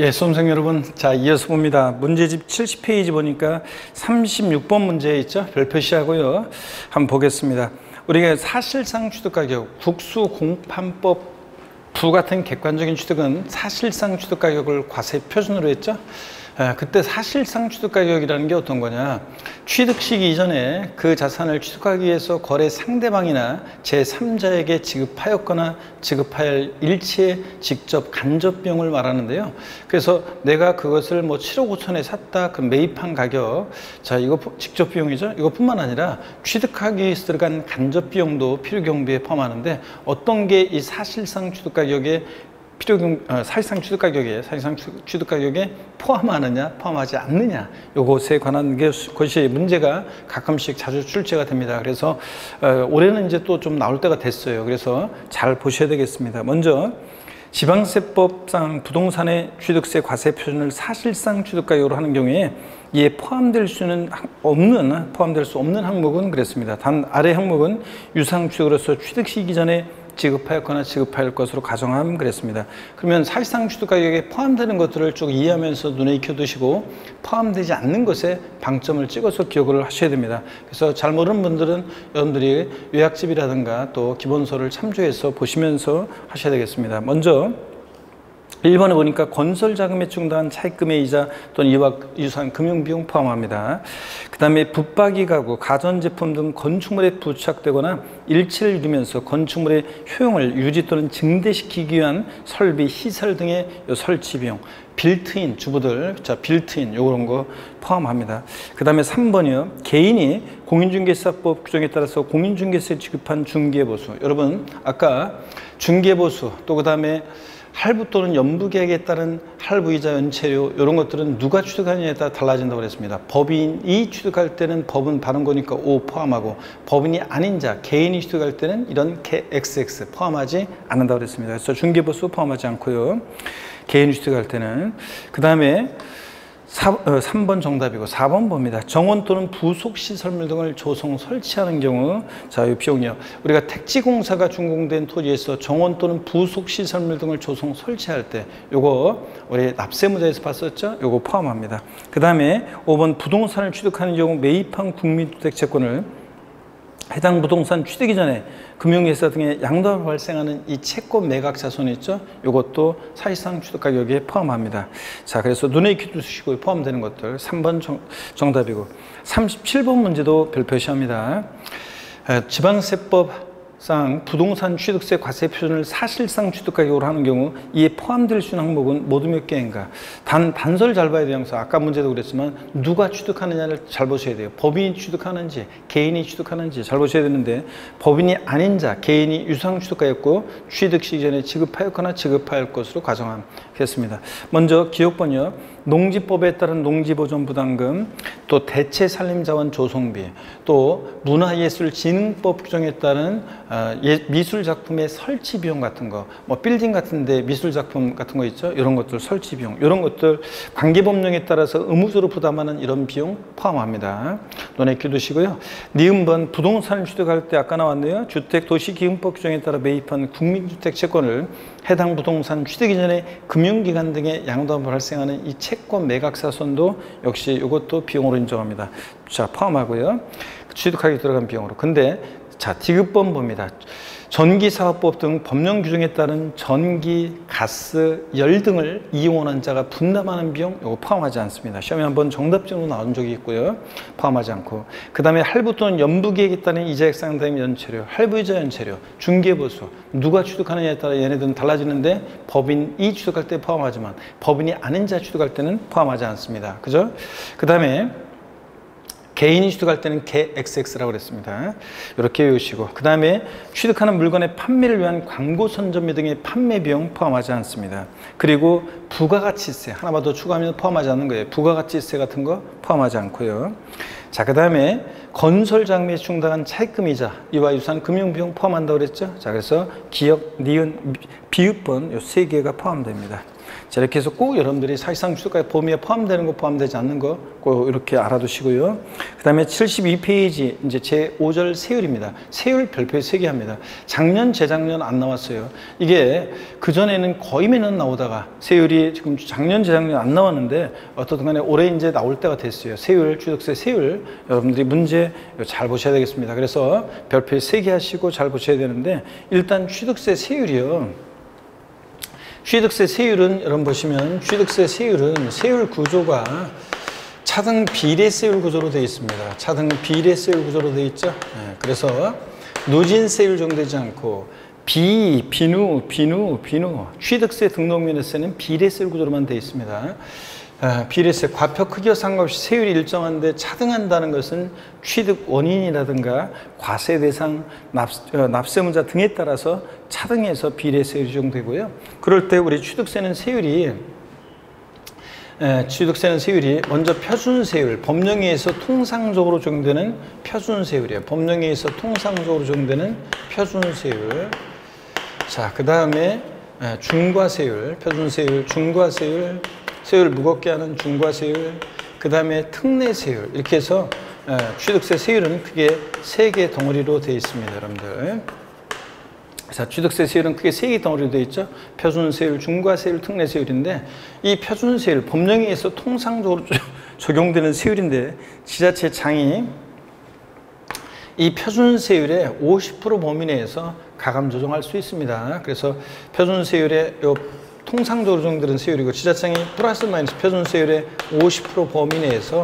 예, 수험생 여러분, 자, 이어서 봅니다. 문제집 70페이지 보니까 36번 문제 있죠? 별표시하고요. 한번 보겠습니다. 우리가 사실상 취득가격, 국수공판법 부 같은 객관적인 취득은 사실상 취득가격을 과세 표준으로 했죠? 그때 사실상 취득가격이라는 게 어떤 거냐, 취득 시기 이전에 그 자산을 취득하기 위해서 거래 상대방이나 제3자에게 지급하였거나 지급할 일체의 직접 간접 비용을 말하는데요. 그래서 내가 그것을 뭐 7억 5천에 샀다, 그 매입한 가격, 자, 이거 직접 비용이죠. 이것뿐만 아니라 취득하기 위해서 들어간 간접 비용도 필요경비에 포함하는데, 어떤 게 이 사실상 취득가격에 사실상 취득가격에 포함하느냐, 포함하지 않느냐, 요것에 관한 것이 문제가 가끔씩 자주 출제가 됩니다. 그래서 올해는 이제 또 좀 나올 때가 됐어요. 그래서 잘 보셔야 되겠습니다. 먼저 지방세법상 부동산의 취득세 과세 표준을 사실상 취득가격으로 하는 경우에 이에 포함될 수 없는 항목은 그랬습니다. 단 아래 항목은 유상 취득으로서 취득 시기 전에 지급하였거나 지급할 것으로 가정함 그랬습니다. 그러면 사실상 취득가격에 포함되는 것들을 쭉 이해하면서 눈에 익혀두시고 포함되지 않는 것에 방점을 찍어서 기억을 하셔야 됩니다. 그래서 잘 모르는 분들은 여러분들이 요약집이라든가 또 기본서를 참조해서 보시면서 하셔야 되겠습니다. 먼저 1번에 보니까 건설자금에 충당한 차입금의 이자 또는 이와 유사한 금융비용 포함합니다. 그 다음에 붙박이 가구, 가전제품 등 건축물에 부착되거나 일체를 이루면서 건축물의 효용을 유지 또는 증대시키기 위한 설비, 시설 등의 설치비용, 빌트인, 주부들, 자, 빌트인, 요런 거 포함합니다. 그 다음에 3번이요. 개인이 공인중개사법 규정에 따라서 공인중개세 지급한 중개보수. 여러분, 아까 중개보수, 또 그 다음에 할부 또는 연부계약에 따른 할부이자 연체료, 이런 것들은 누가 취득하느냐에 따라 달라진다고 그랬습니다. 법인이 취득할 때는 법은 바른 거니까 O 포함하고, 법인이 아닌 자, 개인이 취득할 때는 이런 XX 포함하지 않는다고 그랬습니다. 그래서 중개보수 포함하지 않고요. 개인이 취득할 때는. 그 다음에 3번 정답이고 4번 봅니다. 정원 또는 부속 시설물 등을 조성 설치하는 경우, 자, 이 비용이요. 우리가 택지공사가 준공된 토지에서 정원 또는 부속 시설물 등을 조성 설치할 때 요거 우리 납세무자에서 봤었죠? 요거 포함합니다. 그 다음에 5번 부동산을 취득하는 경우 매입한 국민주택 채권을 해당 부동산 취득 이전에 금융회사 등의 양도가 발생하는 이 채권 매각 자손이 있죠? 이것도 사실상 취득가격에 포함합니다. 자, 그래서 눈에 익혀두시고 포함되는 것들 3번 정답이고, 37번 문제도 별표시합니다. 지방세법상 부동산 취득세 과세 표준을 사실상 취득가격으로 하는 경우 이에 포함될 수 있는 항목은 모두 몇 개인가? 단서를 잘 봐야 돼요. 아까 문제도 그랬지만 누가 취득하느냐를 잘 보셔야 돼요. 법인이 취득하는지 개인이 취득하는지 잘 보셔야 되는데, 법인이 아닌 자, 개인이 유상 취득가였고 취득 시기 전에 지급하였거나 지급할 것으로 가정하겠습니다. 먼저 기억번요. 농지법에 따른 농지보존부담금, 또 대체산림자원 조성비, 또 문화예술진흥법 규정에 따른 미술작품의 설치비용 같은 거, 뭐 빌딩 같은데 미술작품 같은 거 있죠? 이런 것들 설치비용, 이런 것들 관계법령에 따라서 의무적으로 부담하는 이런 비용 포함합니다. 눈에 익혀두시고요. 니은번 부동산을 취득할 때 아까 나왔네요. 주택도시기금법 규정에 따라 매입한 국민주택 채권을 해당 부동산 취득 이전에 금융기관 등의 양도가 발생하는 이 채권 매각사손도 역시 이것도 비용으로 인정합니다. 자, 포함하고요. 취득하기 들어간 비용으로. 근데 자, 디귿번 봅니다. 전기사업법 등 법령 규정에 따른 전기, 가스, 열 등을 이용하는 자가 분담하는 비용, 이거 포함하지 않습니다. 시험에 한번 정답적으로 나온 적이 있고요. 포함하지 않고. 그 다음에 할부 또는 연부계획에 따른 이자액 상담 연체료, 할부이자 연체료, 중개보수, 누가 취득하느냐에 따라 얘네들은 달라지는데, 법인이 취득할 때 포함하지만 법인이 아닌 자 취득할 때는 포함하지 않습니다. 그죠? 그 다음에 개인이 취득할 때는 개 XX라고 그랬습니다. 이렇게 외우시고, 그 다음에 취득하는 물건의 판매를 위한 광고 선전비 등의 판매 비용 포함하지 않습니다. 그리고 부가가치세 하나만 더 추가하면 포함하지 않는 거예요. 부가가치세 같은 거 포함하지 않고요. 자, 그 다음에 건설 장비에 충당한 차입금이자 이와 유사한 금융비용 포함한다고 그랬죠. 자, 그래서 기역, 니은, 비읍번 이 세 개가 포함됩니다. 자, 이렇게 해서 꼭 여러분들이 사실상 취득가 범위에 포함되는 거, 포함되지 않는 거 꼭 이렇게 알아두시고요. 그 다음에 72페이지 이제 제5절 세율입니다. 세율 별표에 3개 합니다. 작년, 재작년 안 나왔어요. 이게 그전에는 거의 매년 나오다가 세율이 지금 작년, 재작년 안 나왔는데 어떻든 간에 올해 이제 나올 때가 됐어요. 세율, 취득세 세율. 여러분들이 문제 잘 보셔야 되겠습니다. 그래서 별표에 3개 하시고 잘 보셔야 되는데 일단 취득세 세율이요. 취득세 세율은 여러분 보시면 취득세 세율은 세율 구조가 차등 비례세율 구조로 되어 있습니다. 차등 비례세율 구조로 되어 있죠. 네, 그래서 누진세율 정되지 않고 비누 취득세 등록면에서는 비례세율 구조로만 되어 있습니다. 비례세 과표 크기와 상관없이 세율이 일정한데 차등한다는 것은 취득 원인이라든가 과세 대상, 납세문자 등에 따라서 차등해서 비례세율이 적용되고요. 그럴 때 우리 취득세는 세율이 먼저 표준세율, 법령에 의해서 통상적으로 적용되는 표준세율이에요. 법령에 의해서 통상적으로 적용되는 표준세율. 자, 그 다음에 중과세율, 표준세율, 중과세율, 세율 무겁게 하는 중과세율, 그 다음에 특례세율. 이렇게 해서 취득세 세율은 크게 3개 덩어리로 되어 있습니다, 여러분들. 자, 취득세 세율은 크게 3개 덩어리로 되어 있죠. 표준세율, 중과세율, 특례세율인데 이 표준세율, 법령에 의해서 통상적으로 적용되는 세율인데 지자체장이 이 표준세율의 50% 범위 내에서 가감 조정할 수 있습니다. 그래서 표준세율의 통상적으로 적용되는 세율이고 지자체장이 플러스 마이너스 표준세율의 50% 범위 내에서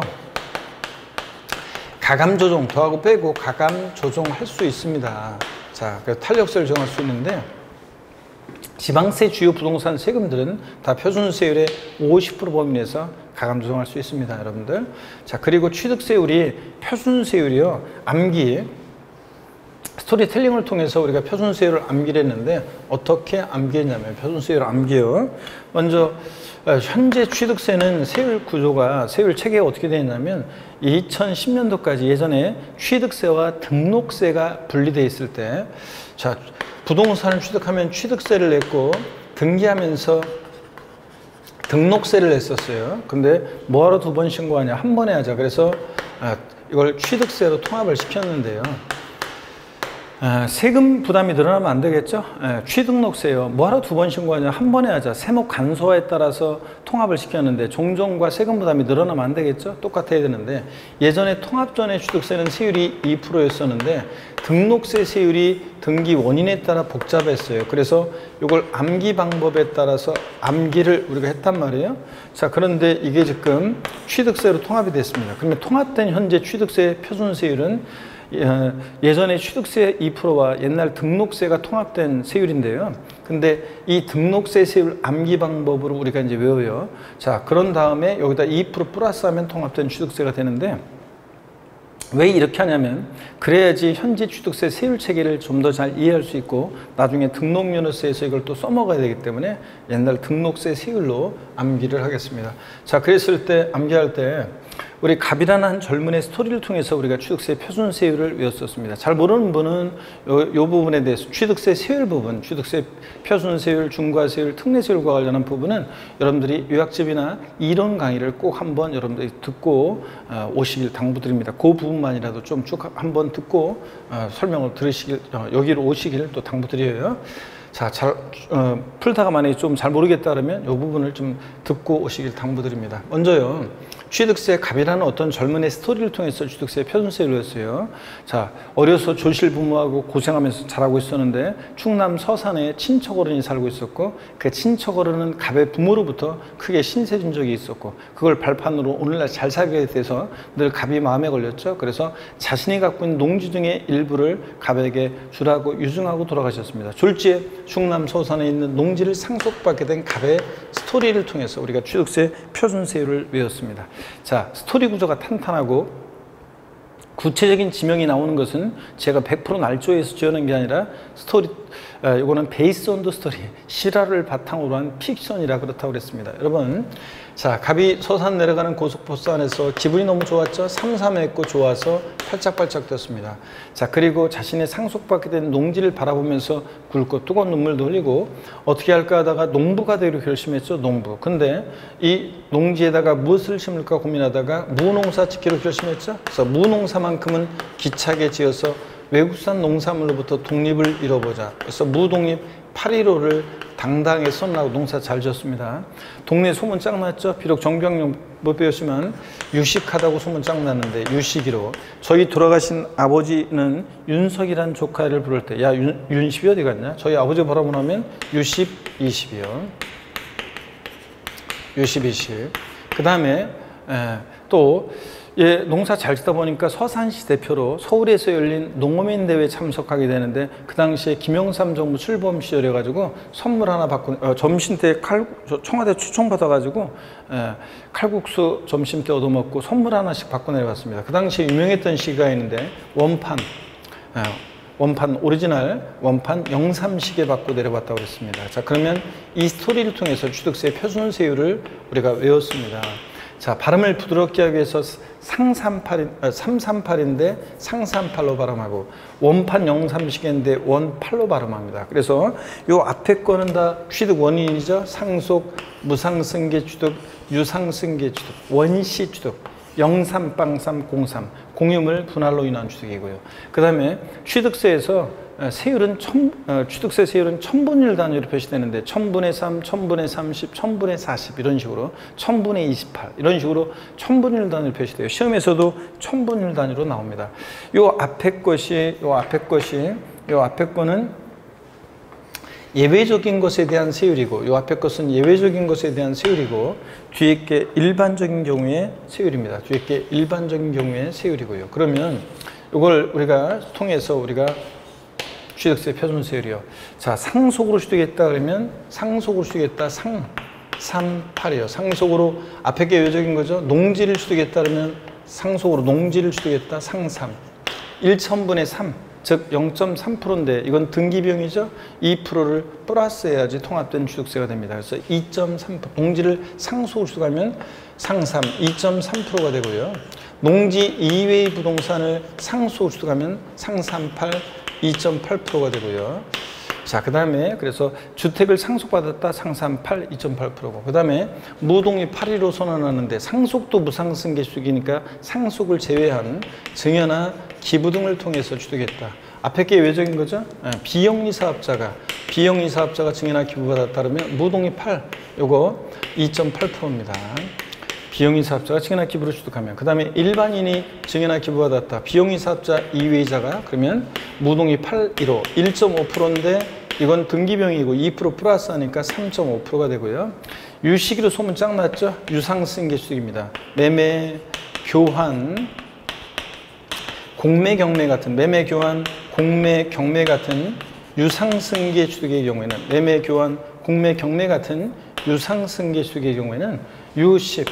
가감 조정, 더하고 빼고 가감 조정할 수 있습니다. 자, 그래서 탄력세를 정할 수 있는데 지방세 주요 부동산 세금들은 다 표준세율의 50% 범위 내에서 가감 조정할 수 있습니다, 여러분들. 자, 그리고 취득세율이 표준세율이요. 암기 스토리텔링을 통해서 우리가 표준세율을 암기를 했는데 어떻게 암기했냐면 표준세율을 암기요. 먼저 현재 취득세는 세율 구조가 세율 체계가 어떻게 되어 있냐면 2010년도까지 예전에 취득세와 등록세가 분리되어 있을 때 자, 부동산을 취득하면 취득세를 냈고 등기하면서 등록세를 냈었어요. 근데 뭐하러 2번 신고하냐? 한 번에 하자. 그래서 이걸 취득세로 통합을 시켰는데요. 세금 부담이 늘어나면 안 되겠죠? 취등록세요. 뭐하러 2번 신고하냐? 한 번에 하자. 세목 간소화에 따라서 통합을 시켰는데 종전과 세금 부담이 늘어나면 안 되겠죠? 똑같아야 되는데 예전에 통합 전에 취득세는 세율이 2%였었는데 등록세 세율이 등기 원인에 따라 복잡했어요. 그래서 이걸 암기 방법에 따라서 암기를 우리가 했단 말이에요. 자, 그런데 이게 지금 취득세로 통합이 됐습니다. 그러면 통합된 현재 취득세 표준세율은 예전에 취득세 2%와 옛날 등록세가 통합된 세율인데요. 근데 이 등록세 세율 암기 방법으로 우리가 이제 외워요. 자, 그런 다음에 여기다 2% 플러스하면 통합된 취득세가 되는데 왜 이렇게 하냐면 그래야지 현재 취득세 세율 체계를 좀 더 잘 이해할 수 있고 나중에 등록면허세에서 이걸 또 써먹어야 되기 때문에 옛날 등록세 세율로 암기를 하겠습니다. 자, 그랬을 때 암기할 때 우리 갑이라는 한 젊은의 스토리를 통해서 우리가 취득세 표준세율을 외웠었습니다. 잘 모르는 분은 요 부분에 대해서 취득세 세율 부분, 취득세 표준세율, 중과세율, 특례세율과 관련한 부분은 여러분들이 요약집이나 이론 강의를 꼭 한번 여러분들이 듣고 오시길 당부드립니다. 그 부분만이라도 좀 쭉 한번 듣고 설명을 들으시길, 여기로 오시길 또 당부드려요. 자, 풀다가 만약에 좀 잘 모르겠다 그러면 이 부분을 좀 듣고 오시길 당부드립니다. 먼저요. 취득세 갑이라는 어떤 젊은의 스토리를 통해서 취득세 표준세율을 했어요. 자, 어려서 조실 부모하고 고생하면서 자라고 있었는데 충남 서산에 친척 어른이 살고 있었고 그 친척 어른은 갑의 부모로부터 크게 신세진 적이 있었고 그걸 발판으로 오늘날 잘 살게 돼서 늘 갑이 마음에 걸렸죠. 그래서 자신이 갖고 있는 농지 중에 일부를 갑에게 주라고 유증하고 돌아가셨습니다. 졸지에 충남 서산에 있는 농지를 상속받게 된 갑의 스토리를 통해서 우리가 취득세 표준세율을 외웠습니다. 자, 스토리 구조가 탄탄하고 구체적인 지명이 나오는 것은 제가 100% 날조해서 지어낸 게 아니라 이거는 베이스 온 더 스토리, 실화를 바탕으로 한 픽션이라 그렇다고 그랬습니다. 여러분, 자, 갑이 서산 내려가는 고속버스 안에서 기분이 너무 좋았죠. 삼삼했고 좋아서 팔짝팔짝 뛰었습니다. 자, 그리고 자신의 상속받게 된 농지를 바라보면서 굵고 뜨거운 눈물도 흘리고 어떻게 할까 하다가 농부가 되기로 결심했죠. 농부. 근데 이 농지에다가 무엇을 심을까 고민하다가 무농사 짓기로 결심했죠. 그래서 무농사만큼은 기차게 지어서 외국산 농산물로부터 독립을 이뤄보자. 그래서 무독립 8.15를 당당하게 선언하고 농사 잘 지었습니다. 동네 소문 짱 났죠. 비록 정병용 못 배웠지만 유식하다고 소문 짱 났는데 유식이로. 저희 돌아가신 아버지는 윤석이란 조카를 부를 때 야 윤십이 어디 갔냐? 저희 아버지 바라보고 나면 유십 20이요. 유십 20. 그 다음에 또 농사 잘 짓다 보니까 서산시 대표로 서울에서 열린 농어민 대회에 참석하게 되는데 그 당시에 김영삼 정부 출범 시절에 가지고 선물 하나 받고 점심 때 청와대 초청받아 가지고 칼국수 점심 때 얻어먹고 선물 하나씩 받고 내려왔습니다. 그 당시에 유명했던 시가 있는데 원판 오리지널 원판 영삼시계 받고 내려봤다고 그랬습니다. 자, 그러면 이 스토리를 통해서 취득세 표준세율을 우리가 외웠습니다. 자, 발음을 부드럽게 하기 위해서 338인데 상삼팔로 발음하고 원판 영삼시계인데 원팔로 발음합니다. 그래서 요 앞에 거는 다 취득 원인이죠. 상속, 무상승계 취득, 유상승계 취득, 원시 취득, 영삼빵삼 공삼, 공유물 분할로 인한 취득이고요. 그 다음에 취득세에서 세율은 취득세 세율은 천분일 단위로 표시되는데 1000분의 3, 1000분의 30, 1000분의 40 이런 식으로 1000분의 28 이런 식으로 천분일 단위로 표시돼요. 시험에서도 천분일 단위로 나옵니다. 요 앞에 거는 예외적인 것에 대한 세율이고 요 앞에 것은 예외적인 것에 대한 세율이고 뒤에 게 일반적인 경우의 세율입니다. 뒤에 게 일반적인 경우의 세율이고요. 그러면 이걸 우리가 통해서 우리가 취득세 표준세율이요. 자, 상속으로 취득했다 그러면 상속으로 취득했다 상삼팔이요. 상속으로 앞에 게 예외적인 거죠. 농지를 취득했다 그러면 상속으로 농지를 취득했다 상삼. 1천분의 3. 즉 0.3%인데 이건 등기비용이죠. 2%를 플러스해야지 통합된 취득세가 됩니다. 그래서 2.3% 농지를 상속으로 취득하면 상삼 2.3%가 되고요. 농지 이외의 부동산을 상속으로 취득하면 상삼팔 2.8%가 되고요. 자, 그 다음에 그래서 주택을 상속받았다 상삼팔 2.8%고 그 다음에 무독립 8.15 선언하는데 상속도 무상승계 취득이니까 상속을 제외한 증여나 기부 등을 통해서 취득했다. 앞에 게 예외적인 거죠. 비영리 사업자가 증여나 기부받았다 그러면 무독립 8 요거 2.8%입니다. 비영리 사업자가 증여나 기부를 취득하면 그 다음에 일반인이 증여나 기부받았다. 비영리 사업자 이외자가 그러면 무독립 8.15 1.5%인데 이건 등기비용이고 2% 플러스 하니까 3.5%가 되고요. 유식으로 소문 짱 났죠. 유상승계 취득입니다. 매매, 교환, 공매, 경매 같은 매매, 교환, 공매, 경매 같은 유상승계 취득의 경우에는 매매, 교환, 공매, 경매 같은 유상승계 취득의 경우에는 유십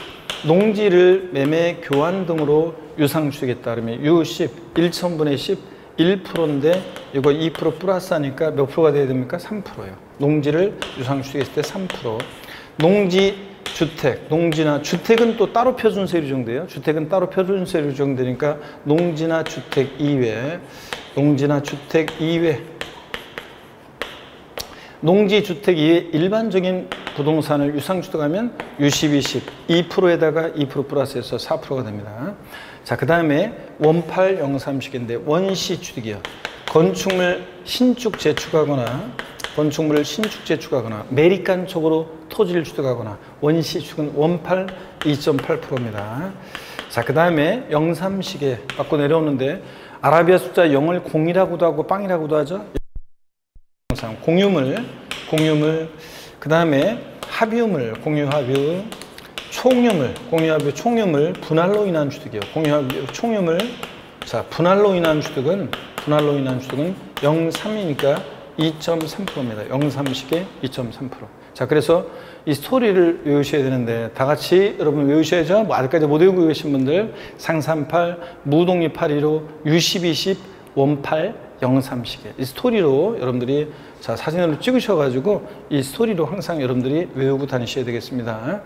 농지를 매매, 교환 등으로 유상 취득했다 그러면 유십 1천분의 10 1%인데 이거 2% 플러스 하니까 몇 프로가 돼야 됩니까? 3%예요. 농지를 유상 취득했을 때 3%. 농지, 주택, 농지나 주택은 또 따로 표준세율이 적용돼요. 주택은 따로 표준세율이 적용되니까 농지나 주택 이외, 농지, 주택 이외 일반적인 부동산을 유상 취득하면 유십, 20, 2%에다가 2% 플러스해서 4%가 됩니다. 자, 그 다음에 원팔 영삼식인데 원시 취득이요. 건축물을 신축 재축하거나 매립간 쪽으로 토지를 취득하거나 원시 취득은 원팔 2.8%입니다. 자, 그 다음에 영삼식에 받고 내려오는데 아라비아 숫자 0을 0이라고도 하고 빵이라고도 하죠. 공유물, 그 다음에 합유물, 공유합유, 총유물, 분할로 인한 취득이요. 공유합유, 총유물. 자, 분할로 인한 취득은 0.3이니까 2.3%입니다. 0.3식에 2.3%. 자, 그래서 이 스토리를 외우셔야 되는데 다 같이 여러분 외우셔야죠. 뭐 아직까지 못 외우고 계신 분들 상삼팔, 무독립 8.15, 유십 20, 원팔 0-3시계. 이 스토리로 여러분들이 자, 사진으로 찍으셔가지고 이 스토리로 항상 여러분들이 외우고 다니셔야 되겠습니다.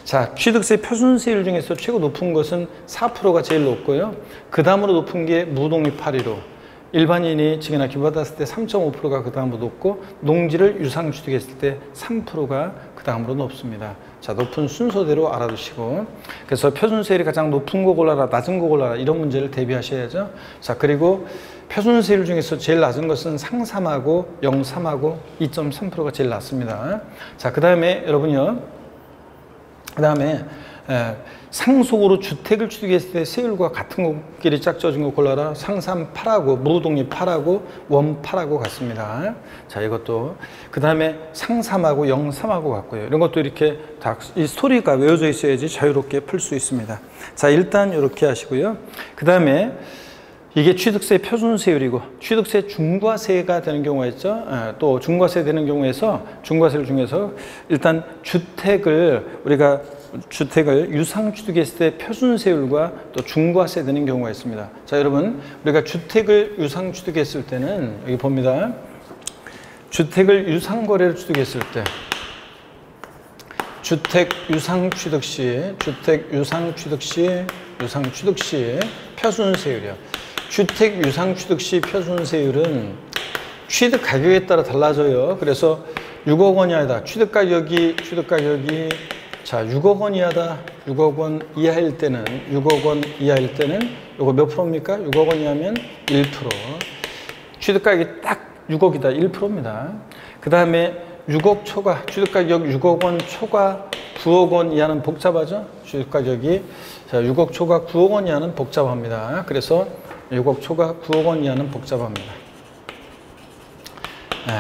자, 취득세 표준세율 중에서 최고 높은 것은 4%가 제일 높고요. 그 다음으로 높은 게 무독립 8.15. 일반인이 증여나 기부받았을 때 3.5%가 그 다음으로 높고 농지를 유상취득했을 때 3%가 그 다음으로 높습니다. 자, 높은 순서대로 알아두시고, 그래서 표준세율이 가장 높은 거 골라라, 낮은 거 골라라, 이런 문제를 대비하셔야죠. 자, 그리고 표준세율 중에서 제일 낮은 것은 상삼하고 0.3하고 2.3%가 제일 낮습니다. 자, 그 다음에 여러분요, 그 다음에 상속으로 주택을 취득했을 때 세율과 같은 것끼리 짝져진 거 골라라. 상삼 8하고 무독립 8하고 원 8하고 같습니다. 자, 이것도 그 다음에 상삼하고 0.3하고 같고요. 이런 것도 이렇게 다 이 스토리가 외워져 있어야지 자유롭게 풀 수 있습니다. 자, 일단 이렇게 하시고요. 그 다음에 이게 취득세 표준세율이고 취득세 중과세가 되는 경우가 있죠. 또 중과세 되는 경우에서 중과세를 중에서 일단 우리가 주택을 유상취득했을 때 표준세율과 또 중과세 되는 경우가 있습니다. 자, 여러분, 우리가 주택을 유상취득했을 때는 여기 봅니다. 주택을 유상거래로 취득했을 때 주택 유상취득 시 표준세율이요. 주택 유상취득 시 표준세율은 취득 가격에 따라 달라져요. 그래서 6억 원이 아니다. 취득 가격이 자, 6억 원 이하다. 6억 원 이하일 때는 이거 몇 프로입니까? 6억 원 이하면 1%. 취득 가격이 딱 6억이다. 1%입니다. 그 다음에 6억 초과, 취득 가격 6억 원 초과 9억 원 이하는 복잡하죠? 취득 가격이 자, 6억 초과 9억 원 이하는 복잡합니다. 그래서 6억 초과 9억 원 이하는 복잡합니다.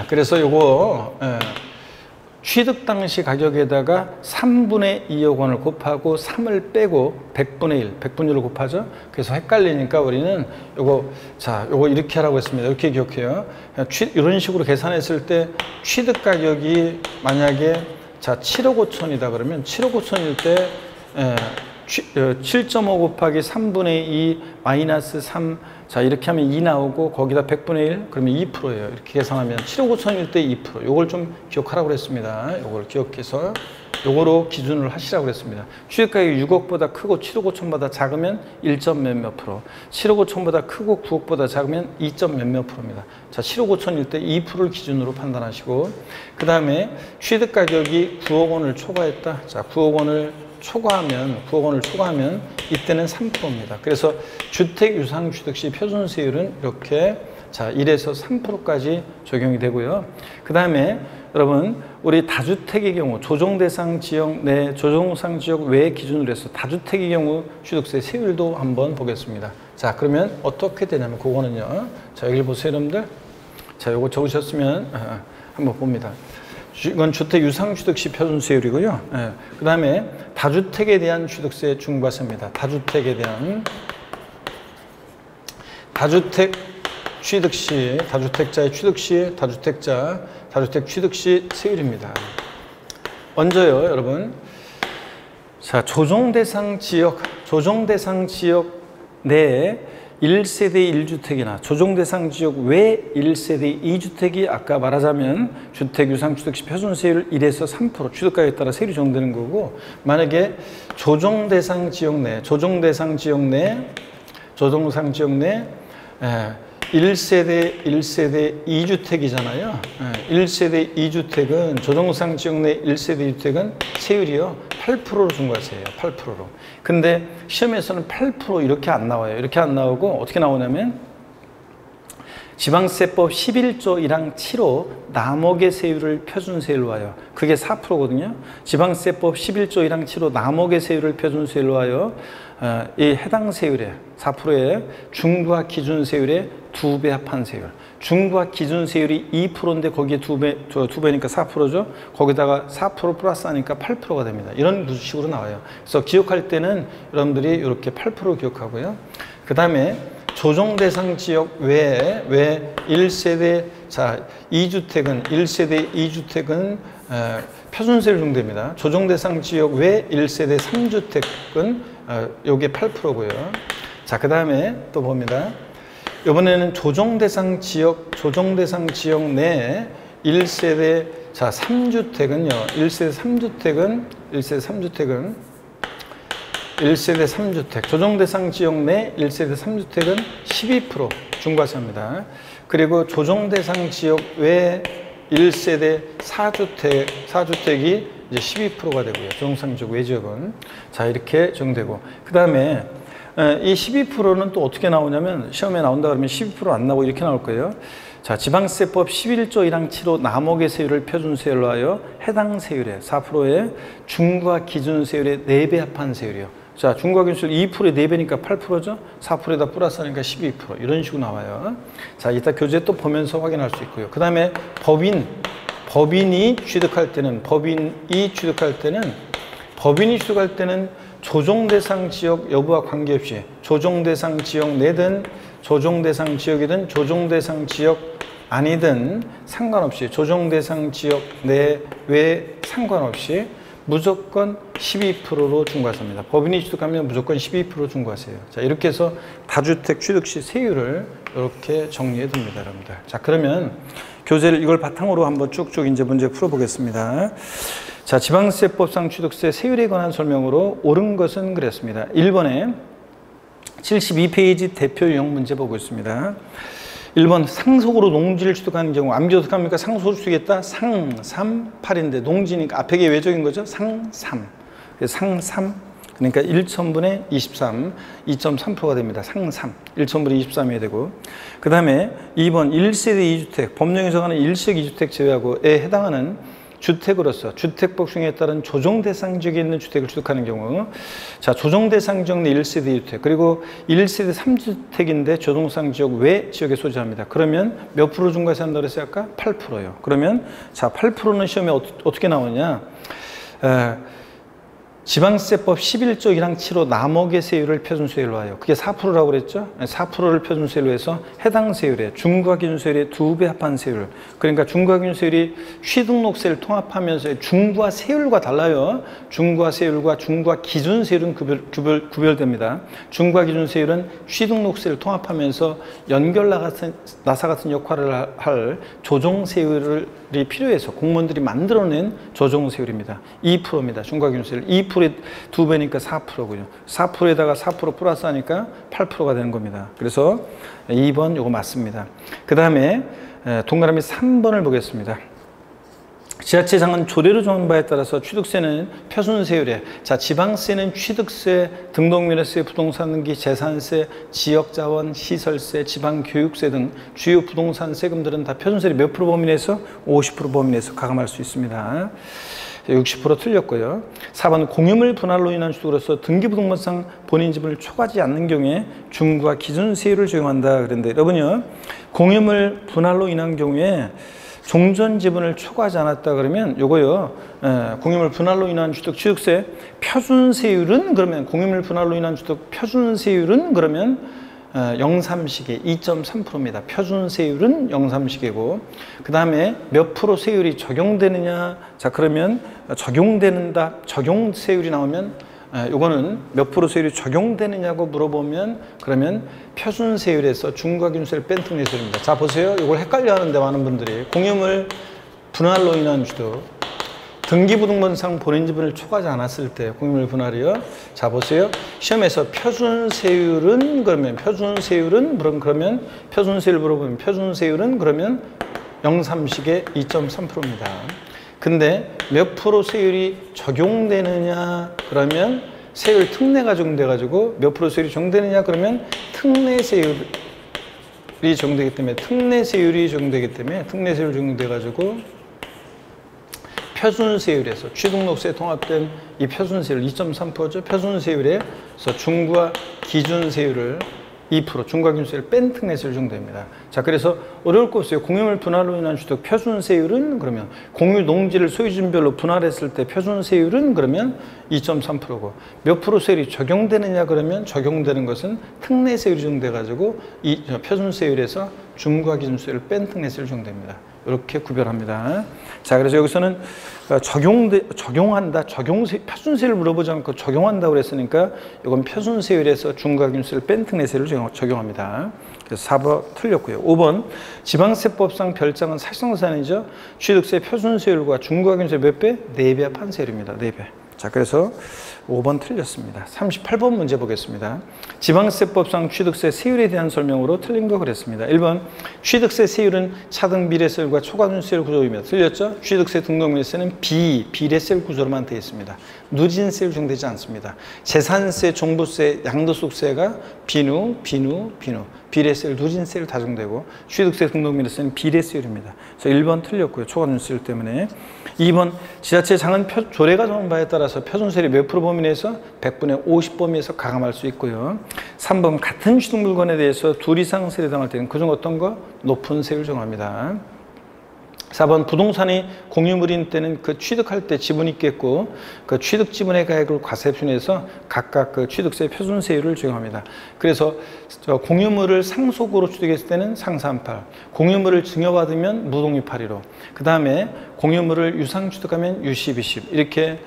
그래서 요거 취득 당시 가격에다가 3분의 2억 원을 곱하고 3을 빼고 100분의 1을 곱하죠. 그래서 헷갈리니까 우리는 요거 이렇게 하라고 했습니다. 이렇게 기억해요. 이런 식으로 계산했을 때 취득 가격이 만약에 자 7억 5천이다 그러면 7억 5천일 때 7.5 곱하기 3분의 2 마이너스 3, 자 이렇게 하면 2 나오고 거기다 100분의 1 그러면 2%예요. 이렇게 계산하면 7억 5천일 때 2%. 요걸 좀 기억하라고 그랬습니다. 요걸 기억해서 요거로 기준을 하시라고 그랬습니다. 취득가격이 6억보다 크고 7억 5천보다 작으면 1점 몇몇 프로, 7억 5천보다 크고 9억보다 작으면 2점 몇몇 프로입니다. 자, 7억 5천일 때 2%를 기준으로 판단하시고, 그 다음에 취득가격이 9억 원을 초과했다. 자, 9억 원을 초과하면 이때는 3%입니다. 그래서 주택 유상취득 시 표준세율은 이렇게 자 1에서 3%까지 적용이 되고요. 그 다음에 여러분 우리 다주택의 경우 조정대상 지역 내 조정상 지역 외 기준으로 해서 다주택의 경우 취득세 세율도 한번 보겠습니다. 자, 그러면 어떻게 되냐면 그거는요. 자, 여기 보세요, 여러분들. 자, 요거 적으셨으면 한번 봅니다. 이건 주택 유상취득 시 표준세율이고요. 그 다음에 다주택에 대한 취득세 중과세입니다. 다주택 취득 시, 다주택자의 취득 시, 다주택 취득 시 세율입니다. 먼저요, 여러분. 자, 조정대상 지역 내에 1세대 1주택이나 조정대상 지역 외 1세대 2주택이 아까 말하자면 주택 유상취득 시 표준세율 1에서 3% 취득가격에 따라 세율이 정되는 거고, 만약에 조정대상 지역 내 1세대 2주택이잖아요. 1세대 2주택은 조정상 지역 내 1세대 2주택은 세율이요 8%로 중과세예요. 8%로. 근데 시험에서는 8% 이렇게 안 나와요. 이렇게 안 나오고 어떻게 나오냐면 지방세법 11조 1항 7호 남목의 세율을 표준세율로 하여, 그게 4%거든요. 지방세법 11조 1항 7호 남목의 세율을 표준세율로 하여 이 해당 세율에 4%의 중과 기준세율의 2배 합한 세율. 중과 기준세율이 2%인데 거기에 2배니까 4%죠. 거기다가 4% 플러스 하니까 8%가 됩니다. 이런 식으로 나와요. 그래서 기억할 때는 여러분들이 이렇게 8% 기억하고요. 그 다음에 조정대상 지역 외에 1세대 2주택은 표준세율 중대입니다. 조정대상 지역 외 1세대 3주택은 요게 8%고요. 자, 그 다음에 또 봅니다. 이번에는 조정 대상 지역 내 1세대, 자, 3주택은요, 1세대 3주택, 조정 대상 지역 내 1세대 3주택은 12% 중과세입니다. 그리고 조정 대상 지역 외 1세대 4주택이 이제 12%가 되고요. 조정상 지역 외 지역은. 자, 이렇게 적용되고. 그 다음에 이 12%는 또 어떻게 나오냐면, 시험에 나온다 그러면 12% 안 나오고 이렇게 나올 거예요. 자, 지방세법 11조 1항 7호 남목의 세율을 표준세율로 하여 해당 세율의 4%의 중과 기준세율의 4배 합한 세율이요. 자, 중과 기준세율 2%의 4배니까 8%죠. 4%에다 플러스하니까 12%. 이런 식으로 나와요. 자, 이따 교재 또 보면서 확인할 수 있고요. 그 다음에 법인이 취득할 때는 조정 대상 지역 여부와 관계없이 조정 대상 지역 내든 조정 대상 지역이든 조정 대상 지역 아니든 상관없이 조정 대상 지역 내외 상관없이 무조건 12%로 중과세입니다. 법인이 취득하면 무조건 12% 중과세예요. 자, 이렇게 해서 다주택 취득 시 세율을 이렇게 정리해 둡니다, 여러분들. 자, 그러면 교재를 이걸 바탕으로 한번 쭉쭉 이제 문제 풀어보겠습니다. 자, 지방세법상 취득세 세율에 관한 설명으로 옳은 것은 그랬습니다. 1번에 72페이지 대표 유형 문제 보고 있습니다. 1번 상속으로 농지를 취득하는 경우 암기 어떻게 합니까? 상속으로 취득했다. 상삼 8인데 농지니까 앞에 게 외적인 거죠. 상삼. 상삼 그러니까 1천분의 23 2.3%가 됩니다. 상삼 1천분의 23이어야 되고, 그 다음에 2번 1세대 2주택 법령에서 하는 1식 2주택 제외하고에 해당하는 주택으로서 주택법 승인에 따른 조정 대상 지역에 있는 주택을 취득하는 경우, 자, 조정 대상 지역 내 1세대 2주택 그리고 1세대 3주택인데 조정상 지역 외 지역에 소지합니다. 그러면 몇 프로 중과세 한다고 했어요? 아까 8%요. 그러면 자, 8%는 시험에 어떻게 나오냐? 지방세법 11조 1항 7호 남목의 세율을 표준세율로 하여, 그게 4%라고 그랬죠? 4%를 표준세율로 해서 해당 세율의 중과 기준세율의 2배 합한 세율, 그러니까 중과 기준세율이 취등록세를 통합하면서 중과 세율과 달라요. 중과 세율과 중과 기준세율은 구별됩니다. 중과 기준세율은 취등록세를 통합하면서 나사 같은 역할을 할 조정세율이 필요해서 공무원들이 만들어낸 조정세율입니다. 2%입니다. 중과 기준세율 2%의 2배니까 4%고요. 4%에다가 4% 플러스 하니까 8%가 되는 겁니다. 그래서 2번 요거 맞습니다. 그 다음에 동그라미 3번을 보겠습니다. 지자체장은 조례로 정한 바에 따라서 취득세는 표준세율에, 자, 지방세는 취득세, 등록면허세, 부동산 등기, 재산세, 지역자원, 시설세, 지방교육세 등 주요 부동산 세금들은 다 표준세율이 몇 프로 범위 내에서 50% 범위 내에서 가감할 수 있습니다. 60% 틀렸고요. 4번 공유물 분할로 인한 취득으로서 등기부등본상 본인 지분을 초과하지 않는 경우에 중과 기준세율을 적용한다. 그런데 여러분요, 공유물 분할로 인한 경우에 종전 지분을 초과하지 않았다 그러면 요거요, 공유물 분할로 인한 취득세 표준세율은 그러면 공유물 분할로 인한 취득 표준세율은 그러면 0.3시계 2.3%입니다. 표준세율은 0.3시계고, 그 다음에 몇 프로 세율이 적용되느냐? 자, 그러면 적용세율이 나오면 요거는 몇 프로 세율이 적용되느냐고 물어보면 그러면 표준세율에서 중과기준세를 뺀 특례세율입니다. 자, 보세요. 이걸 헷갈려 하는데 많은 분들이 공유물 분할로 인한 취득 등기부등본상 본인 지분을 초과하지 않았을 때 공유물 분할이요. 자, 보세요. 시험에서 표준세율은 그러면 표준세율을 물어보면 표준세율은 그러면 0.3시계 2.3%입니다. 근데 몇 프로 세율이 적용되느냐 그러면 세율 특례가 적용돼가지고 몇 프로 세율이 적용되느냐 그러면 특례세율이 적용되기 때문에 특례세율이 적용돼가지고 표준세율에서 취등록세 통합된 이 표준세율 2.3%죠. 표준세율에서 중과 기준세율을 2% 중과기준세율을 뺀 특례세율 정도입니다. 자, 그래서 어려울 거 없어요. 공유물 분할로 인한 취득 표준세율은 그러면 공유 농지를 소유주별로 분할했을 때 표준세율은 그러면 2.3%고 몇 프로 세율이 적용되느냐 그러면 적용되는 것은 특례세율이 적용돼가지고 이 표준세율에서 중과기준세율을 뺀 특례세율 정도입니다. 이렇게 구별합니다. 자, 그래서 여기서는 적용한다, 표준세율 물어보지 않고 적용한다고 그랬으니까 이건 표준세율에서 중과균세율 뺀특례세를 적용합니다. 그래서 4번 틀렸고요. 5번 지방세법상 별장은 사실상산이죠. 취득세 표준세율과 중과균세 몇 배? 4배 합한 세율입니다. 4배. 자, 그래서 5번 틀렸습니다. 38번 문제 보겠습니다. 지방세법상 취득세 세율에 대한 설명으로 틀린 거 그랬습니다. 1번 취득세 세율은 차등 비례세율과 초과준세율 구조입니다. 틀렸죠? 취득세 등록밀세는 비례세율 구조로만 되어 있습니다. 누진세율 적용되지 않습니다. 재산세, 종부세, 양도소득세가 비누, 비례세율, 누진세율 다 적용되고 취득세 등록밀세는 비례세율입니다. 그래서 1번 틀렸고요. 초과준세율 때문에. 2번 지자체장은 조례가 정한 바에 따라서 표준세율이 몇 프로 범위 내에서 100분의 50 범위에서 가감할 수 있고요. 3번 같은 취득 물건에 대해서 둘 이상 세율에 해당할 때는 그중 어떤 거? 높은 세율을 정합니다. 4번 부동산이 공유물인 때는 그 취득할 때 지분이 있겠고 그 취득 지분의 가액을 과세표준해서 각각 그 취득세 표준세율을 적용합니다. 그래서 공유물을 상속으로 취득했을 때는 상산팔, 공유물을 증여받으면 무동이팔이로, 그 다음에 공유물을 유상 취득하면 유시, 비십 이렇게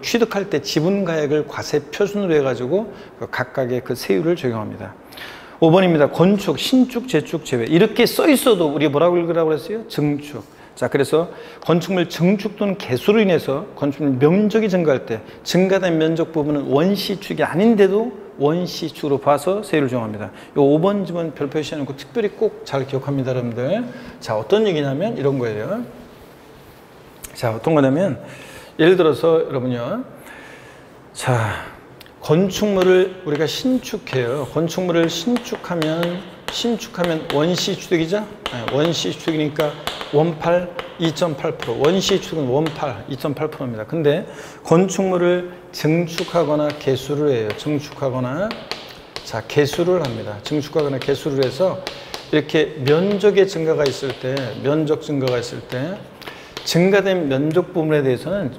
취득할 때 지분 가액을 과세표준으로 해가지고 각각의 그 세율을 적용합니다. 5번입니다. 건축, 신축, 재축, 제외. 이렇게 써 있어도 우리 뭐라고 읽으라고 그랬어요? 증축. 자, 그래서 건축물 증축 또는 개수로 인해서 건축물 면적이 증가할 때 증가된 면적 부분은 원시축이 아닌데도 원시축으로 봐서 세율을 정합니다. 이 5번 지문 별 표시해놓고 특별히 꼭 잘 기억합니다, 여러분들. 자, 어떤 얘기냐면 이런 거예요. 자, 어떤 거냐면 예를 들어서 여러분요. 자, 건축물을 우리가 신축해요. 건축물을 신축하면 원시취득이죠? 네, 원시취득이니까 원팔 2.8%, 원시취득은 원팔 2.8%입니다. 근데 건축물을 증축하거나 개수를 해요. 증축하거나, 자, 개수를 합니다. 증축하거나 개수를 해서 이렇게 면적의 증가가 있을 때, 증가된 면적 부분에 대해서는,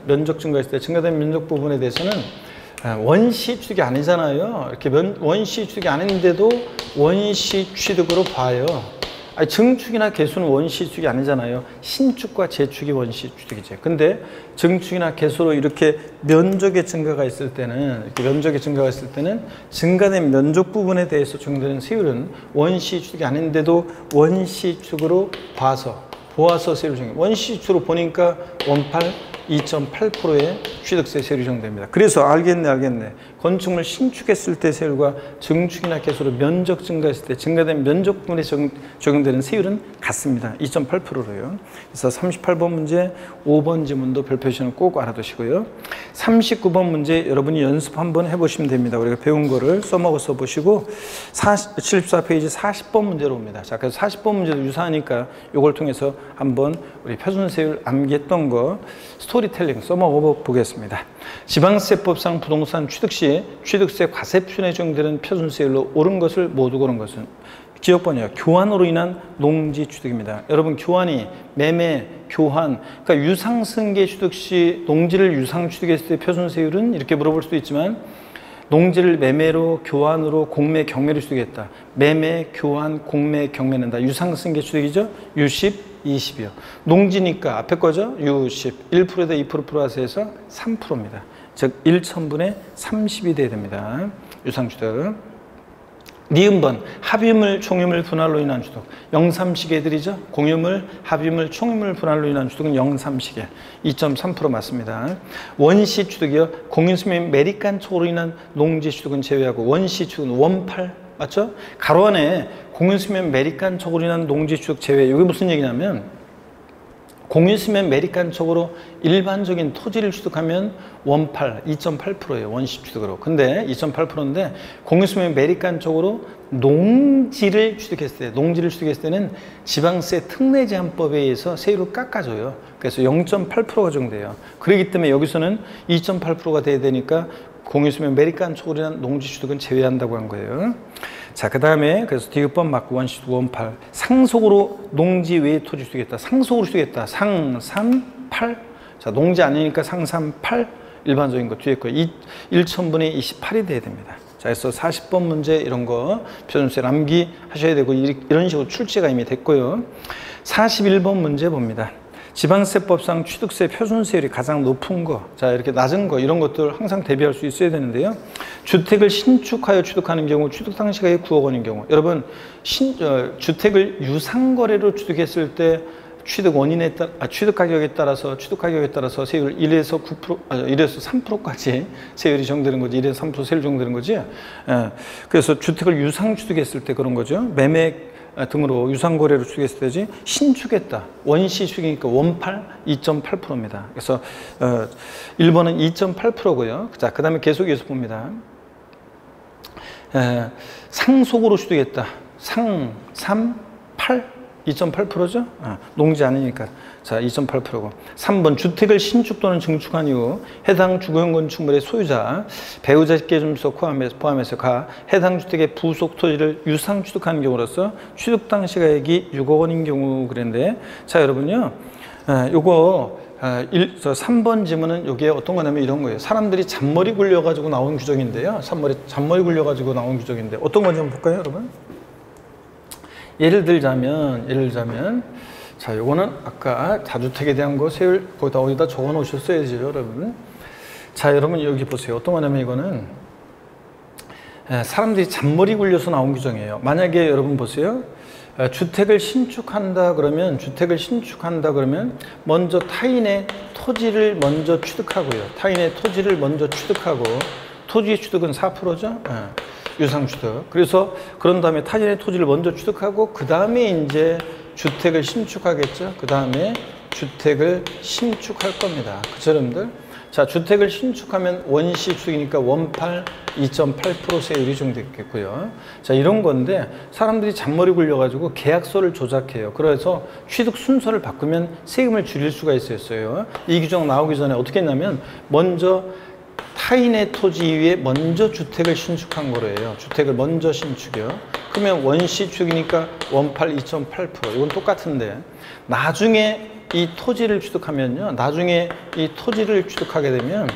증가된 면적 부분에 대해서는 원시 취득이 아니잖아요. 이렇게 원시 취득이 아닌데도 원시 취득으로 봐요. 아니, 증축이나 개수는 원시 취득이 아니잖아요. 신축과 재축이 원시 취득이죠. 근데 증축이나 개수로 이렇게 면적의 증가가 있을 때는, 증가된 면적 부분에 대해서 적용되는 세율은 원시 취득이 아닌데도 원시 취득으로 보아서 세율을 적용해요. 원시 취득으로 보니까 원팔 2.8%의 취득세 세율이 적용됩니다. 그래서 알겠네. 건축물 신축했을 때 세율과 증축이나 개수로 면적 증가했을 때 증가된 면적 부분에 적용되는 세율은 같습니다. 2.8%로요. 그래서 38번 문제, 5번 지문도 별 표시는 꼭 알아두시고요. 39번 문제 여러분이 연습 한번 해보시면 됩니다. 우리가 배운 거를 써먹어서 보시고 74페이지 40번 문제로 옵니다. 자, 그래서 40번 문제도 유사하니까 이걸 통해서 한번 우리 표준세율 암기했던 거 스토리텔링 써먹어 보겠습니다. 지방세법상 부동산 취득 시 취득세 과세표준에 적용되는 표준세율로 옳은 것을 모두 고른 것은 기억번이요. 교환으로 인한 농지 취득입니다. 여러분, 교환이 매매, 교환, 그러니까 유상승계 취득 시 농지를 유상 취득했을 때 표준세율은 이렇게 물어볼 수도 있지만 농지를 매매로, 교환으로, 공매, 경매로 취득했다. 매매, 교환, 공매, 경매는 다 유상승계 취득이죠. U10, 20이요. 농지니까 앞에 거죠. U10, 1%에다 2% 플러스해서 3%입니다. 즉 1,000분의 30이 돼야 됩니다. 유상취득. 니은번 합유물, 총유물 분할로 인한 취득. 0,3식 애들이죠. 공유물, 합유물, 총유물 분할로 인한 취득은 0,3식에 2.3% 맞습니다. 원시 취득이요. 공유수 및 매립간 촉으로 인한 농지 취득은 제외하고 원시 취득은 원팔 맞죠? 가로 안에 공유수 및 매립간 촉으로 인한 농지 취득 제외. 이게 무슨 얘기냐면 공유수면 매립간촉으로 일반적인 토지를 취득하면 원팔 2.8%예요. 원시 취득으로. 근데 2.8%인데 공유수면 매립간촉으로 농지를 취득했을 때는 지방세 특례 제한법에 의해서 세율을 깎아줘요. 그래서 0.8%가 적용돼요. 그렇기 때문에 여기서는 2.8%가 돼야 되니까 공유수면 매립간촉으로 인한 농지 취득은 제외한다고 한 거예요. 자, 그 다음에 그래서 디귿번 맞고 원시 원팔. 상속으로 농지 외에 토지 취득했다. 상속으로 취득했다. 상삼팔. 자, 농지 아니니까 상삼팔 일반적인 거 뒤에 거 1,000분의 28이 돼야 됩니다. 자, 그래서 40번 문제 이런 거 표준세 남기하셔야 되고 이런 식으로 출제가 이미 됐고요. 41번 문제 봅니다. 지방세법상 취득세 표준세율이 가장 높은 거, 자 이렇게 낮은 거 이런 것들 항상 대비할 수 있어야 되는데요. 주택을 신축하여 취득하는 경우 취득 당시가액 9억 원인 경우, 여러분 주택을 유상거래로 취득했을 때 취득 가격에 따라서 세율 1에서 9%, 1에서 3%까지 세율이 정되는 거지. 1에서 3% 세율 정되는 거지. 그래서 주택을 유상 취득했을 때 그런 거죠. 매매 등으로 유상거래로 취득했을 때지, 신축했다. 원시 축이니까 원팔 2.8%입니다. 그래서 1번은 2.8%고요. 자, 그 다음에 계속 이어서 봅니다. 상속으로 취득했다. 3, 8, 2.8%죠? 농지 아니니까. 자, 2.8%고. 3번, 주택을 신축 또는 증축한 이후 해당 주거용 건축물의 소유자, 배우자 계점서 포함해서 해당 주택의 부속 토지를 유상 취득하는 경우로서 취득 당시가액이 6억 원인 경우 그랬는데, 자, 여러분요, 요거 3번 지문은 이게 어떤 거냐면 이런 거예요. 사람들이 잔머리 굴려가지고 나온 규정인데요. 잔머리 굴려가지고 나온 규정인데 어떤 건지 한번 볼까요, 여러분? 예를 들자면, 자, 요거는 아까 다주택에 대한 거 세율 어디다 적어 놓으셨어야죠, 여러분. 자, 여러분 여기 보세요. 어떤 거냐면 이거는 사람들이 잔머리 굴려서 나온 규정이에요. 만약에 여러분 보세요. 주택을 신축한다 그러면 먼저 타인의 토지를 먼저 취득하고요. 토지의 취득은 4%죠. 유상취득. 그래서 그런 다음에 타인의 토지를 먼저 취득하고 그 다음에 이제 주택을 신축하겠죠. 그 다음에 주택을 신축할 겁니다. 그쵸, 여러분들? 자, 주택을 신축하면 원시 취득이니까 원팔 2.8% 세율이 적용됐겠고요. 자, 이런 건데 사람들이 잔머리 굴려가지고 계약서를 조작해요. 그래서 취득 순서를 바꾸면 세금을 줄일 수가 있었어요. 이 규정 나오기 전에 어떻게 했냐면 먼저 타인의 토지 위에 먼저 주택을 신축한 거래요. 주택을 먼저 신축이요. 그러면 원시 취득이니까 원팔 2.8%. 이건 똑같은데 나중에 이 토지를 취득하면요. 취득하게 되면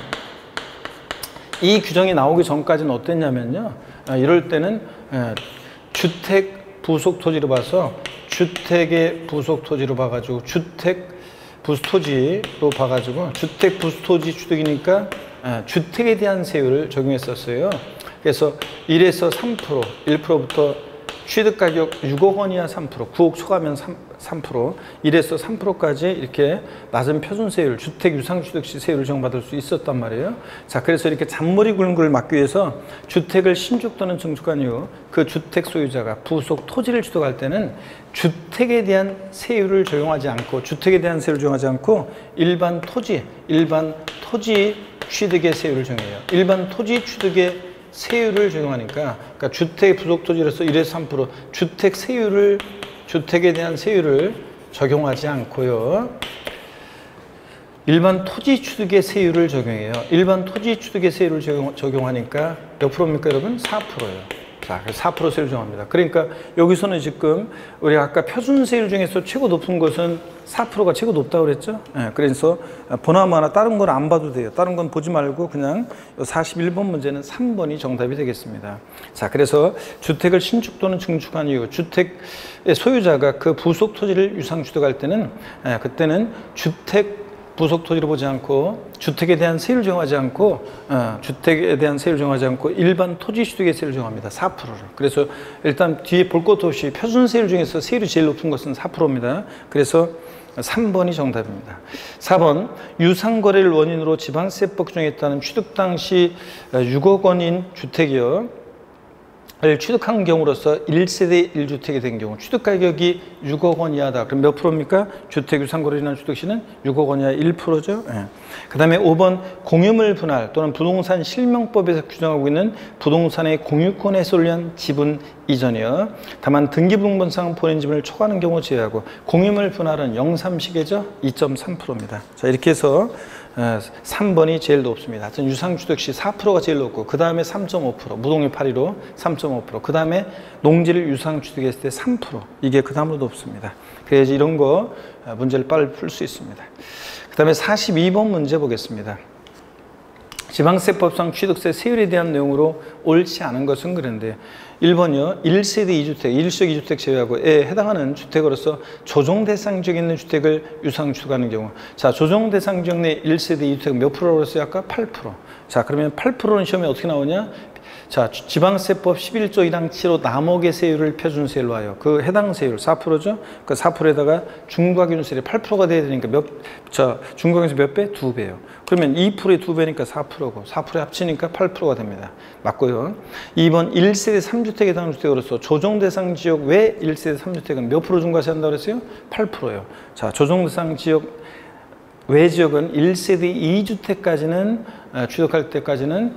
이 규정이 나오기 전까지는 어땠냐면요. 이럴 때는 주택 부속 토지로 봐서 주택 부속 토지로 봐가지고 주택 부속 토지 취득이니까 주택에 대한 세율을 적용했었어요. 그래서 1에서 3%, 1%부터 취득가격 6억 원이야 3%, 9억 초과하면 3%, 1에서 3%까지 이렇게 낮은 표준세율, 주택 유상취득 시 세율을 적용받을 수 있었단 말이에요. 자, 그래서 이렇게 잔머리 굴는 걸 막기 위해서 주택을 신축 또는 증축한 이후 그 주택 소유자가 부속 토지를 취득할 때는 주택에 대한 세율을 적용하지 않고 일반 토지 취득의 세율을 정해요. 일반 토지 취득의 세율을 적용하니까, 그러니까 주택 부속 토지로서 1에서 3% 주택에 대한 세율을 적용하지 않고요. 일반 토지 취득의 세율을 적용해요. 일반 토지 취득의 세율을 적용하니까 몇 프로입니까, 여러분? 4%예요. 자, 4% 세율 적용합니다. 그러니까 여기서는 지금 우리 아까 표준세율 중에서 최고 높은 것은 4%가 최고 높다고 그랬죠? 네, 그래서 보나마나 다른 건 안 봐도 돼요. 다른 건 보지 말고 그냥 41번 문제는 3번이 정답이 되겠습니다. 자, 그래서 주택을 신축 또는 증축한 이후 주택의 소유자가 그 부속 토지를 유상 취득할 때는 그때는 주택 부속 토지로 보지 않고 주택에 대한 세율을 적용하지 않고 일반 토지 취득의 세율을 적용합니다. 4%를. 그래서 일단 뒤에 볼 것도 없이 표준세율 중에서 세율이 제일 높은 것은 4%입니다. 그래서 3번이 정답입니다. 4번, 유상거래를 원인으로 지방세법 정했다는 취득 당시 6억 원인 주택이요. 를 취득한 경우로서 1세대 1주택이 된 경우 취득 가격이 6억 원 이하다. 그럼 몇 프로입니까? 주택 유상거래나 취득시는 6억 원 이하 1%죠. 예. 그 다음에 5번 공유물 분할 또는 부동산 실명법에서 규정하고 있는 부동산의 공유권 해소를 위한 지분 이전이요. 다만 등기부등본상 본인 지분을 초과하는 경우 제외하고 공유물 분할은 0.3시계죠. 2.3%입니다. 자, 이렇게 해서 3번이 제일 높습니다. 하여튼 유상취득 시 4%가 제일 높고 그 다음에 3.5%, 무동의 8위로 3.5%, 그 다음에 농지를 유상취득했을 때 3%, 이게 그 다음으로 높습니다. 그래야지 이런 거 문제를 빨리 풀 수 있습니다. 그 다음에 42번 문제 보겠습니다. 지방세법상 취득세 세율에 대한 내용으로 옳지 않은 것은 그런데 1번이요. 1세대 2주택, 일시적 2주택 제외하고에 해당하는 주택으로서 조정 대상 지역에 있는 주택을 유상 취득하는 경우. 자, 조정 대상 지역 내 1세대 2주택 몇 프로라고 했어요? 아까 8%. 자, 그러면 8%는 시험에 어떻게 나오냐? 자, 지방세법 11조 1항 7호 남목의 세율을 표준세율로 하여 그 해당 세율 4%죠? 그 4%에다가 중과균세율이 8%가 돼야 되니까 중과균세 몇 배? 2배예요. 그러면 2%에 2배니까 4%고 4%에 합치니까 8%가 됩니다. 맞고요. 2번 1세대 3주택에 해당하는 주택으로서 조정 대상 지역 외 1세대 3주택은 몇 프로 중과세 한다고 그랬어요? 8%예요. 자, 조정 대상 지역 외 지역은 1세대 2주택까지는 취득할 때까지는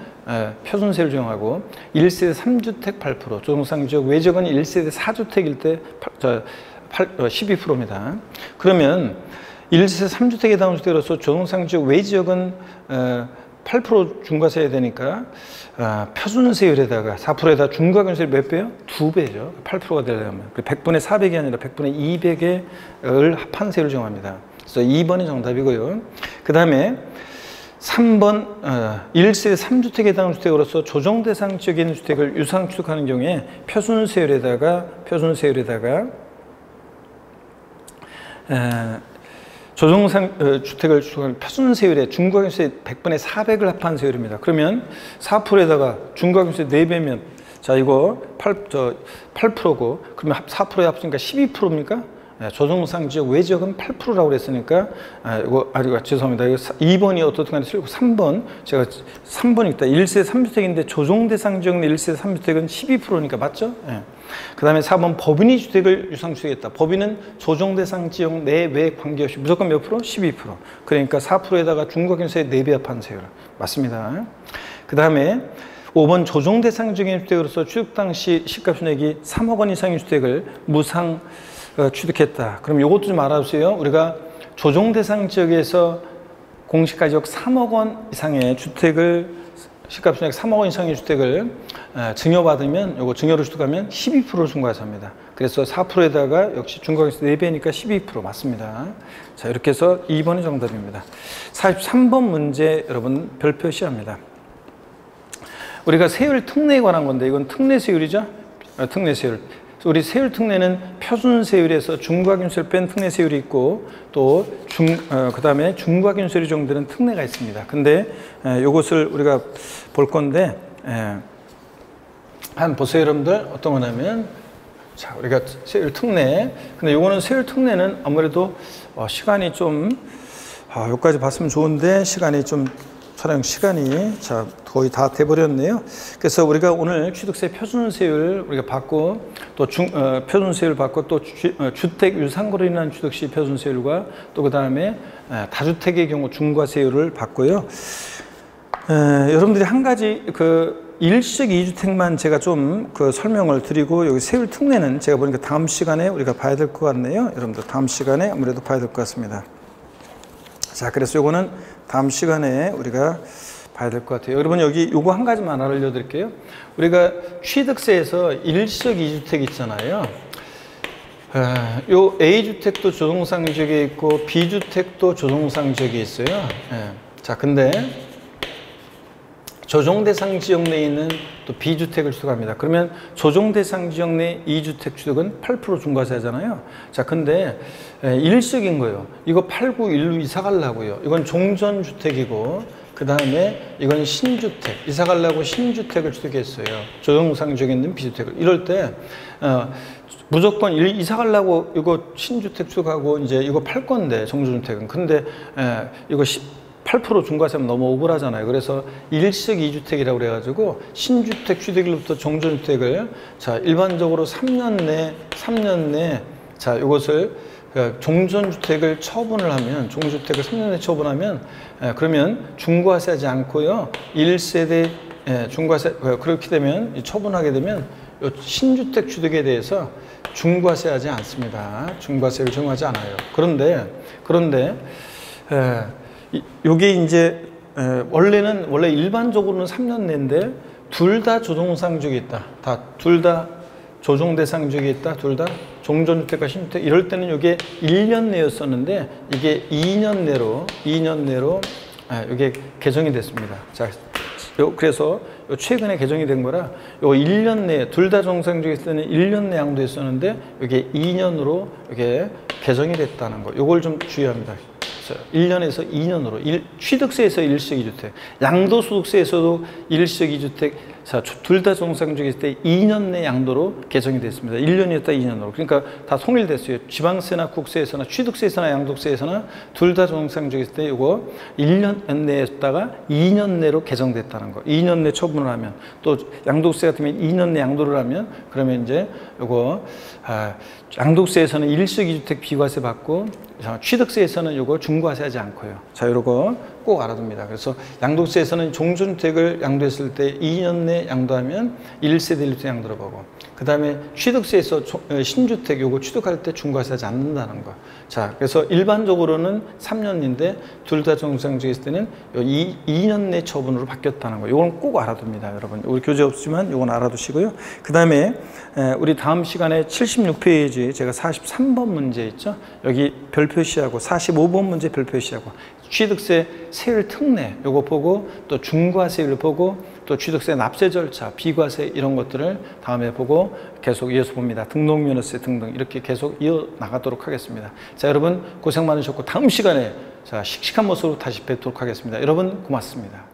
표준세를 적용하고 1세대 3주택 8%, 조정상 지역 외 지역은 1세대 4주택일 때 12%입니다. 그러면 1세대 3주택에 해당하는 주택으로서 조정상 지역 외 지역은 8% 중과세해야 되니까 표준세율에다가 4%에다 중과균세율 몇 배요? 2배죠. 8%가 되려면 100분의 400이 아니라 100분의 200을 합한 세율을 정합니다. 그래서 2번이 정답이고요. 그 다음에 3번 1세대 3주택에 해당하는 주택으로서 조정 대상 지역에 있는 주택을 유상 취득하는 경우에 표준세율에다가 조정상 주택을 취득하는 표준세율에 중과균세 100분의 400을 합한 세율입니다. 그러면 4%에다가 중과균세 4배면 자 이거 8%고 그러면 4%에 합치니까 12%입니까? 조정상 지역 외 지역은 8%라고 그랬으니까 죄송합니다. 이거 2번이 어떻게 하는지 틀리고 3번 제가 3번이 있다. 1세대 3주택인데 조정 대상 지역 내 1세대 3주택은 12%니까 맞죠? 그 다음에 4번 법인이 주택을 유상 취득했다. 법인은 조정 대상 지역 내 외 관계없이 무조건 몇 프로? 12%. 그러니까 4%에다가 중과균세 4배 합한 세율 맞습니다. 그 다음에 5번 조정 대상 지역의 주택으로서 취득 당시 시가 순액이 3억 원 이상의 주택을 무상 취득했다. 그럼 이것도 좀 알아주세요. 우리가 조정 대상 지역에서 공시가격 3억 원 이상의 주택을 시가 순액 3억 원 이상의 주택을 증여받으면 요거 증여를 취득하면 12% 중과세합니다. 그래서 4%에다가 역시 중과세율 4배니까 12% 맞습니다. 자, 이렇게 해서 2번이 정답입니다. 43번 문제 여러분 별표시합니다. 우리가 세율 특례에 관한 건데 이건 특례 세율이죠? 특례 세율. 우리 세율 특례는 표준세율에서 중과균세를 뺀 특례 세율이 있고 또 그다음에 중과균세율이 적용되는 특례가 있습니다. 근데 이것을 우리가 볼 건데 한번 보세요 여러분들. 어떤 거냐면 자 우리가 세율 특례 근데 이거는 세율 특례는 아무래도 시간이 좀 여기까지 봤으면 좋은데 시간이 좀 촬영 시간이 자 거의 다 돼버렸네요. 그래서 우리가 오늘 취득세 표준세율 우리가 받고 또 표준세율 받고 또 주택 유상거래로 인한 취득시 표준세율과 또 그 다음에 다주택의 경우 중과세율을 받고요. 여러분들이 한 가지 그 일시적 2주택만 제가 좀 그 설명을 드리고 여기 세율 특례는 제가 보니까 다음 시간에 우리가 봐야 될 것 같네요. 여러분들 다음 시간에 아무래도 봐야 될 것 같습니다. 자, 그래서 요거는 다음 시간에 우리가 봐야 될 것 같아요. 여러분 여기 요거 한 가지만 알려드릴게요. 우리가 취득세에서 일시적 2주택 있잖아요. 요 A주택도 조정상 지역에 있고 B주택도 조정상 지역에 있어요. 자, 근데 조정대상 지역 내에 있는 또 B주택을 취득합니다. 그러면 조정대상 지역 내 2주택 취득은 8% 중과세 하잖아요. 자, 근데 일시적인 거예요. 이거 팔고 일로 이사 가려고요. 이건 종전주택이고 그 다음에 이건 신주택. 이사 가려고 신주택을 취득했어요. 조정상 지역에 있는 B주택을. 이럴 때 무조건 이사 가려고 이거 신주택 취득하고 이제 이거 팔 건데 종전주택은. 근데 이거 8% 중과세하면 너무 억울하잖아요. 그래서 일시적 2주택이라고 그래가지고 신주택 취득일로부터 종전주택을 자 일반적으로 3년 내 자 이것을 종전주택을 처분을 하면 종전주택을 3년 내에 처분하면 그러면 중과세하지 않고요 1세대 중과세 그렇게 되면 처분하게 되면 신주택 취득에 대해서 중과세하지 않습니다. 중과세를 적용하지 않아요. 그런데 요게 이제 원래 일반적으로는 3년 내인데 둘 다 조정상 지역에 있다. 둘 다 조정 대상 지역에 있다. 둘 다 종전주택과 신주택 이럴 때는 이게 1년 내였었는데 이게 2년 내로 이게 개정이 됐습니다. 자, 그래서 최근에 개정이 된 거라 요 1년 내에 둘 다 정상적일 때는 1년 내 양도했었는데 이게 2년으로 이게 개정이 됐다는 거. 요걸 좀 주의합니다. 1년에서 2년으로 취득세에서 일시적 2주택, 양도소득세에서도 일시적 2주택, 둘 다 정상적일 때 2년 내 양도로 개정이 됐습니다. 1년이었다 2년으로. 그러니까 다 통일됐어요. 지방세나 국세에서나 취득세에서나 양도세에서나 둘 다 정상적일 때 이거 1년 내였다가 2년 내로 개정됐다는 거. 2년 내 처분을 하면, 또 양도세 같으면 2년 내 양도를 하면, 그러면 이제 이거 양도세에서는 일시적 2주택 비과세 받고 취득세에서는 이거 중과세 하지 않고요. 자, 요거 꼭 알아둡니다. 그래서 양도세에서는 종전주택을 양도했을 때 2년 내 양도하면 1세대 1주택 양도를 보고, 그 다음에 취득세에서 신주택 요거 취득할 때 중과세 하지 않는다는 거. 자, 그래서 일반적으로는 3년인데 둘 다 정상적일 때는 2년 내 처분으로 바뀌었다는 거. 요건 꼭 알아둡니다, 여러분. 우리 교재 없지만 요건 알아두시고요. 그 다음에 우리 다음 시간에 76페이지 제가 43번 문제 있죠. 여기 별 표시하고 45번 문제 별 표시하고 취득세 세율 특례 요거 보고, 또 중과세율 보고, 또 취득세 납세 절차, 비과세 이런 것들을 다음에 보고 계속 이어서 봅니다. 등록면허세 등등 이렇게 계속 이어 나가도록 하겠습니다. 자, 여러분 고생 많으셨고 다음 시간에 자, 씩씩한 모습으로 다시 뵙도록 하겠습니다. 여러분 고맙습니다.